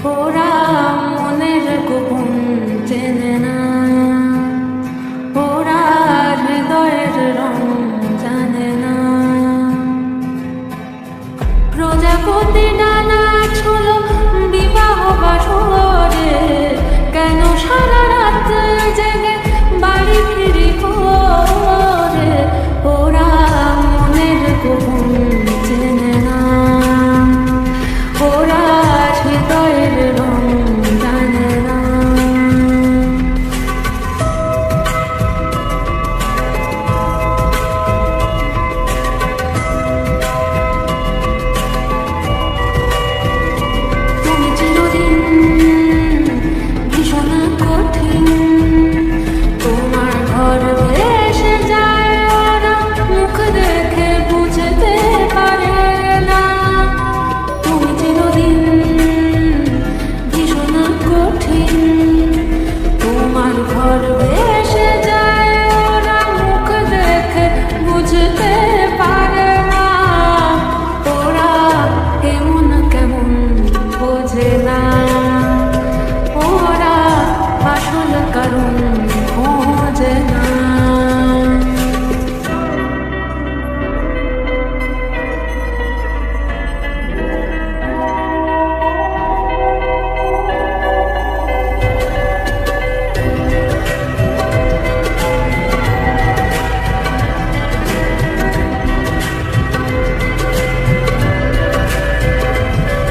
ওরা মনের গোপন চেনে না, ওরা হৃদয়ের রং জানে না। প্রজাপতি ডানা ছিল বিবাহ বাসরে, কেন সারা রাত জেগে বাড়ি ফিরি করে? ওরা মনের গোপন চেনে না, ওরা হৃদয়ের রং জানে না। তুমি চিরদিন ভীষণ কঠিন, তোমার ঘর ভেসে যায়, ওরা মুখ দেখে বুঝতে পারে না। তুমি চিরদিন ভীষণ কঠিন, তোমার ঘর ভেসে যায়, ওরা মুখ দেখে বুঝতে পারে না। ওরা এমন কেমন বোঝে না, ওরা আসল কারণ খোঁজে না।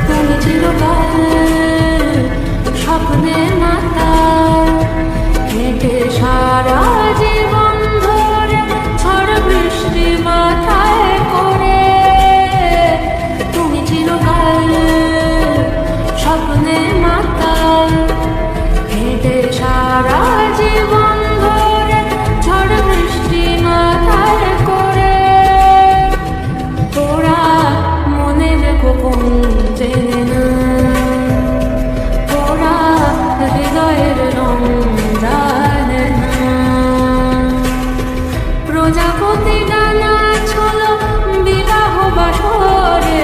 তুমি চিরকাল স্বপ্নের মাতায় হেঁটে সারা জীবন ধরে, ঝড় বৃষ্টি মাথায় করে। তুমি চিরকাল স্বপ্নের মাতায় হেঁটে সারা জীবন ধরে, ঝড় বৃষ্টি মাথায় করে। তোরা মনের গোপন চেনে না, ওরা হৃদয়ের রং জানে না। প্রজাপতি ডানা ছিল বিবাহ বাসরে,